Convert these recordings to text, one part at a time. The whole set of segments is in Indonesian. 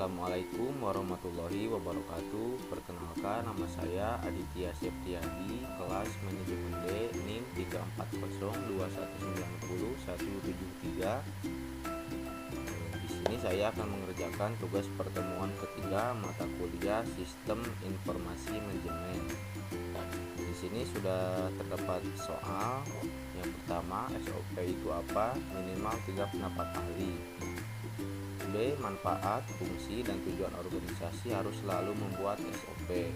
Assalamualaikum warahmatullahi wabarakatuh. Perkenalkan, nama saya Aditya Septiadi, kelas manajemen D, NIM 3402190-173. Di sini saya akan mengerjakan tugas pertemuan ketiga mata kuliah Sistem Informasi Manajemen. Di sini sudah terdapat soal. Yang pertama, SOP itu apa? Minimal 3 pendapat ahli. B. Manfaat, fungsi, dan tujuan organisasi harus selalu membuat SOP.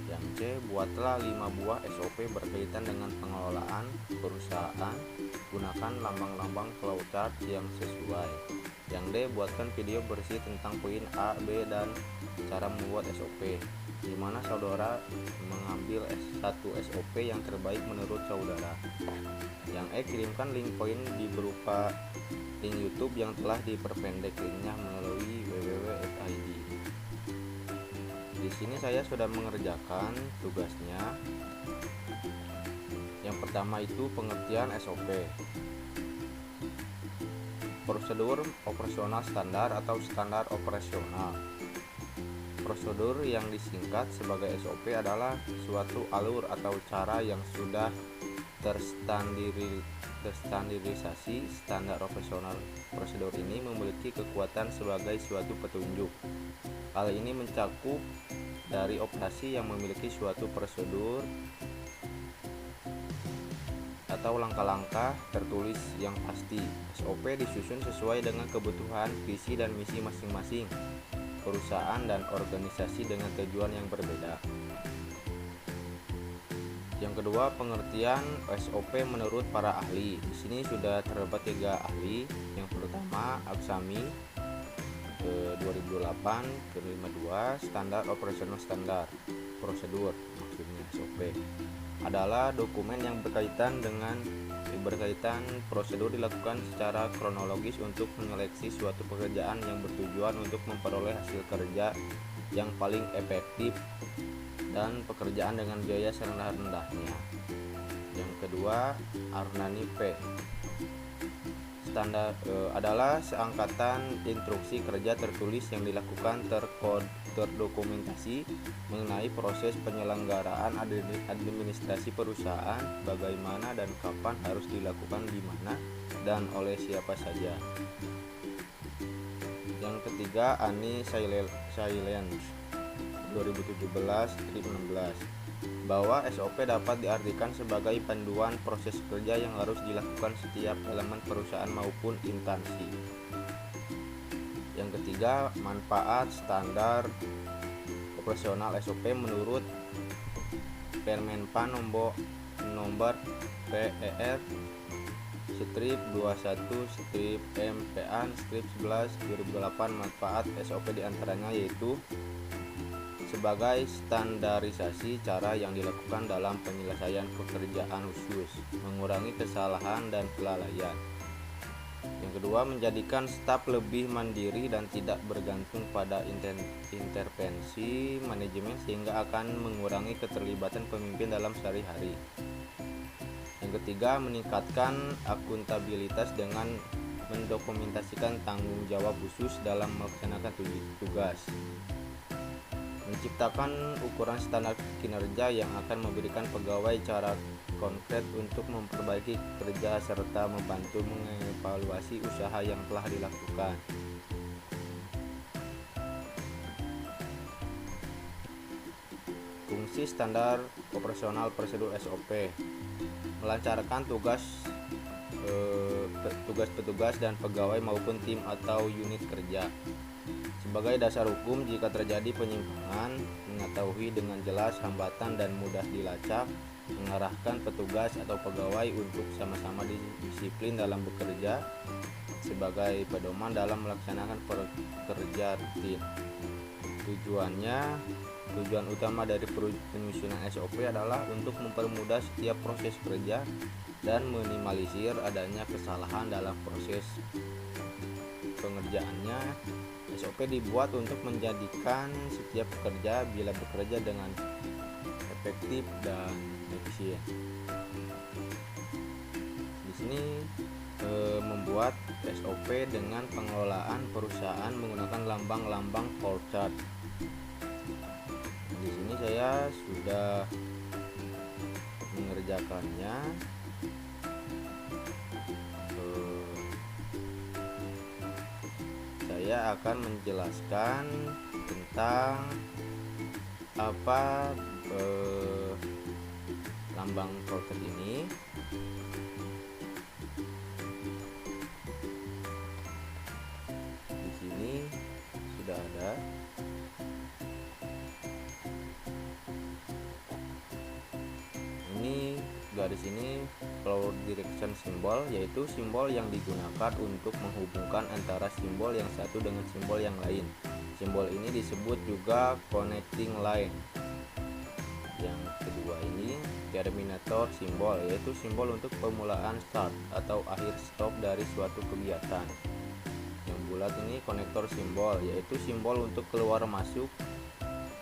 Yang C. Buatlah 5 buah SOP berkaitan dengan pengelolaan perusahaan. Gunakan lambang-lambang flowchart yang sesuai. Yang D. Buatkan video bersih tentang poin A, B, dan cara membuat SOP. Di mana saudara mengambil satu SOP yang terbaik menurut saudara. Yang E. Kirimkan link poin di berupa link YouTube yang telah diperpendek linknya melalui www.id. Di sini saya sudah mengerjakan tugasnya. Yang pertama itu pengertian SOP. Prosedur operasional standar atau standar operasional. Prosedur yang disingkat sebagai SOP adalah suatu alur atau cara yang sudah terstandarisasi. Standar operasional. Prosedur ini memiliki kekuatan sebagai suatu petunjuk. Hal ini mencakup dari operasi yang memiliki suatu prosedur atau langkah-langkah tertulis yang pasti. SOP disusun sesuai dengan kebutuhan, visi, dan misi masing-masing perusahaan dan organisasi dengan tujuan yang berbeda. Yang kedua, pengertian SOP menurut para ahli. Di sini sudah terdapat 3 ahli. Yang pertama, Aksami 2008 ke 52, standar operasional standar. Prosedur maksudnya SOP adalah dokumen yang berkaitan prosedur dilakukan secara kronologis untuk menyeleksi suatu pekerjaan yang bertujuan untuk memperoleh hasil kerja yang paling efektif dan pekerjaan dengan biaya serendah-rendahnya. Yang kedua, Arnani P. Standar adalah seangkatan instruksi kerja tertulis yang dilakukan terdokumentasi mengenai proses penyelenggaraan administrasi perusahaan, bagaimana dan kapan harus dilakukan di mana dan oleh siapa saja. Yang ketiga, Ani Silence 2017-16, bahwa SOP dapat diartikan sebagai panduan proses kerja yang harus dilakukan setiap elemen perusahaan maupun instansi. Yang ketiga, manfaat standar operasional SOP menurut Permenpan nomor PER strip 21 strip MPAN strip 11 2008. Manfaat SOP diantaranya yaitu sebagai standarisasi cara yang dilakukan dalam penyelesaian pekerjaan khusus, mengurangi kesalahan dan kelalaian. Yang kedua, menjadikan staf lebih mandiri dan tidak bergantung pada intervensi manajemen sehingga akan mengurangi keterlibatan pemimpin dalam sehari-hari. Yang ketiga, meningkatkan akuntabilitas dengan mendokumentasikan tanggung jawab khusus dalam melaksanakan tugas. Menciptakan ukuran standar kinerja yang akan memberikan pegawai cara konkret untuk memperbaiki kerja serta membantu mengevaluasi usaha yang telah dilakukan. Fungsi standar operasional prosedur SOP melancarkan tugas petugas dan pegawai maupun tim atau unit kerja. Sebagai dasar hukum, jika terjadi penyimpangan, mengetahui dengan jelas hambatan dan mudah dilacak, mengarahkan petugas atau pegawai untuk sama-sama disiplin dalam bekerja sebagai pedoman dalam melaksanakan pekerja rutin. Tujuan utama dari penyusunan SOP adalah untuk mempermudah setiap proses kerja dan minimalisir adanya kesalahan dalam proses pengerjaannya. SOP dibuat untuk menjadikan setiap pekerja bila bekerja dengan efektif dan efisien. Di sini membuat SOP dengan pengelolaan perusahaan menggunakan lambang-lambang flowchart. Di sini saya sudah mengerjakannya. Saya akan menjelaskan tentang apa lambang flowchart ini. Di sini sudah ada. Ini garis ini flow direction symbol, yaitu simbol yang digunakan untuk menghubungkan antara simbol yang satu dengan simbol yang lain. Simbol ini disebut juga connecting line. Yang kedua ini terminator simbol, yaitu simbol untuk pemulaan start atau akhir stop dari suatu kegiatan. Yang bulat ini konektor simbol, yaitu simbol untuk keluar masuk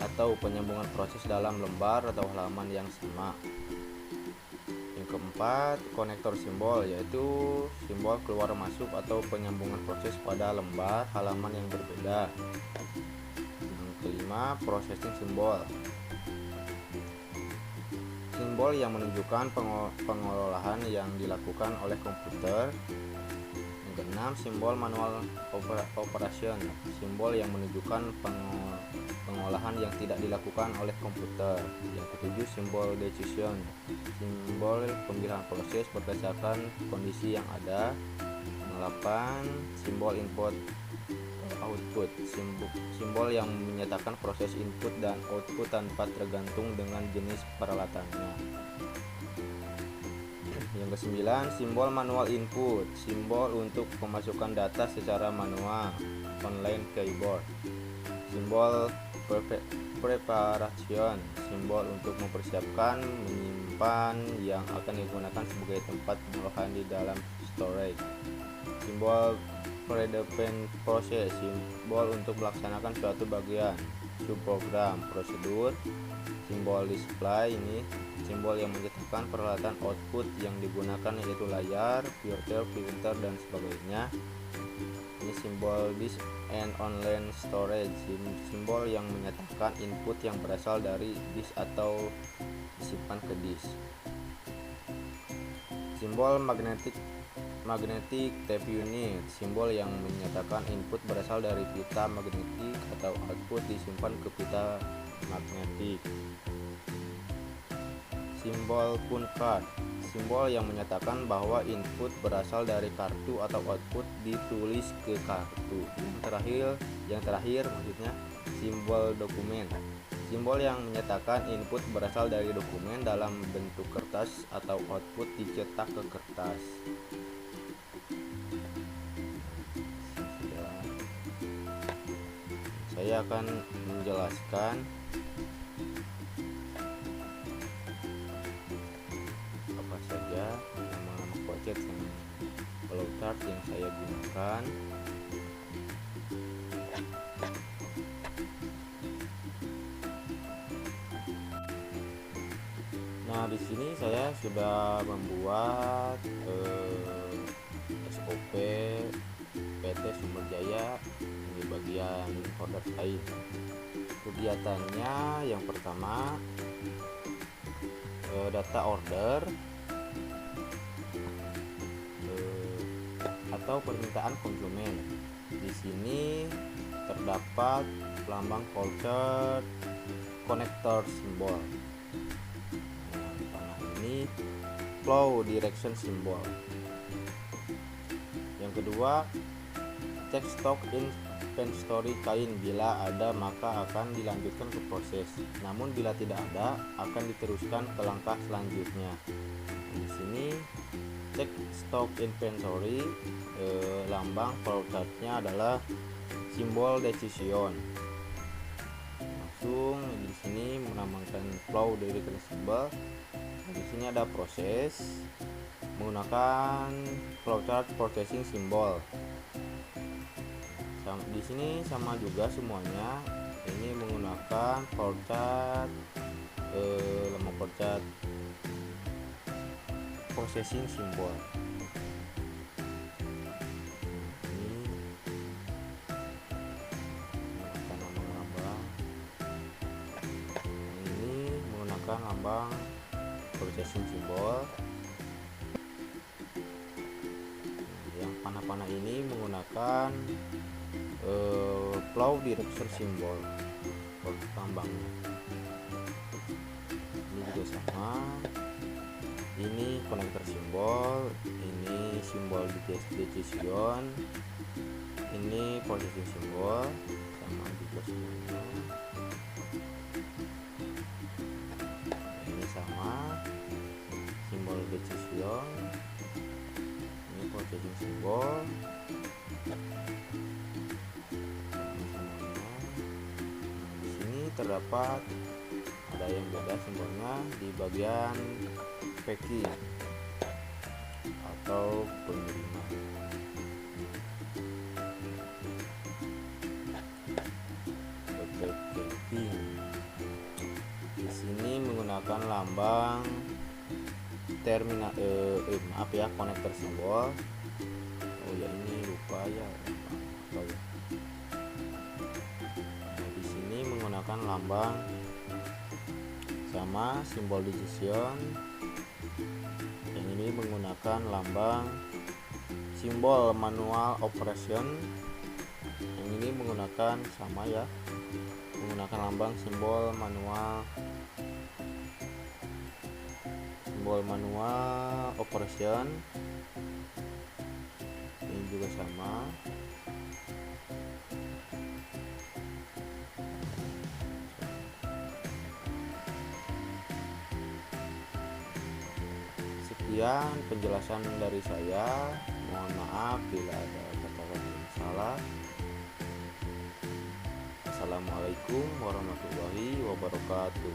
atau penyambungan proses dalam lembar atau halaman yang sama. Yang keempat, konektor simbol, yaitu simbol keluar masuk atau penyambungan proses pada lembar halaman yang berbeda. Yang kelima, processing simbol, simbol yang menunjukkan pengolahan yang dilakukan oleh komputer. Yang keenam, simbol manual operation, simbol yang menunjukkan pengolahan yang tidak dilakukan oleh komputer. Yang ketujuh, simbol decision, simbol pemilihan proses berdasarkan kondisi yang ada. Yang delapan, simbol input output, simbol yang menyatakan proses input dan output tanpa tergantung dengan jenis peralatannya. Yang kesembilan, simbol manual input, simbol untuk pemasukan data secara manual, online keyboard. Simbol preparation, simbol untuk mempersiapkan, menyimpan yang akan digunakan sebagai tempat pengolahan di dalam storage. Simbol predefined process, simbol untuk melaksanakan suatu bagian subprogram prosedur. Simbol display ini simbol yang menyatakan peralatan output yang digunakan, yaitu layar, printer dan sebagainya. Ini simbol disk and online storage, simbol yang menyatakan input yang berasal dari disk atau disimpan ke disk. Simbol magnetic tape unit, simbol yang menyatakan input berasal dari pita magnetik atau output disimpan ke pita magnetik. Simbol punch card, simbol yang menyatakan bahwa input berasal dari kartu atau output ditulis ke kartu. Yang terakhir maksudnya simbol dokumen, simbol yang menyatakan input berasal dari dokumen dalam bentuk kertas atau output dicetak ke kertas. Saya akan menjelaskan apa saja nama-nama flowchart yang saya gunakan. Nah, di sini saya sudah membuat SOP PT Sumber Jaya di bagian order lain. Kegiatannya yang pertama, data order atau permintaan konsumen. Di sini terdapat lambang flowchart, konektor simbol. Yang tengah ini flow direction symbol. Yang kedua, cek stok inventory kain, bila ada maka akan dilanjutkan ke proses, namun bila tidak ada akan diteruskan ke langkah selanjutnya. Di sini cek stok inventory, lambang flowchartnya adalah simbol decision. Langsung di sini menambahkan flow direction symbol. Di sini ada proses menggunakan flowchart processing symbol. Di sini sama juga semuanya. Ini menggunakan flowchart, lambang flowchart processing symbol. processing simbol. Yang panah-panah ini menggunakan plow direction simbol tambangnya. Ini juga sama, ini konektor simbol, ini simbol decision, ini processing simbol, sama juga semuanya. Ini sama, simbol decision, ini processing simbol, terdapat ada yang beda simbolnya di bagian packing atau pengiriman. Packing di sini menggunakan lambang terminal konektor simbol. Oh ya, ini lupa ya. Menggunakan lambang sama simbol decision. Yang ini menggunakan lambang simbol manual operation. Yang ini menggunakan sama ya, menggunakan lambang simbol manual operation. Ini juga sama. Sekian penjelasan dari saya. Mohon maaf bila ada kata-kata yang salah. Assalamualaikum warahmatullahi wabarakatuh.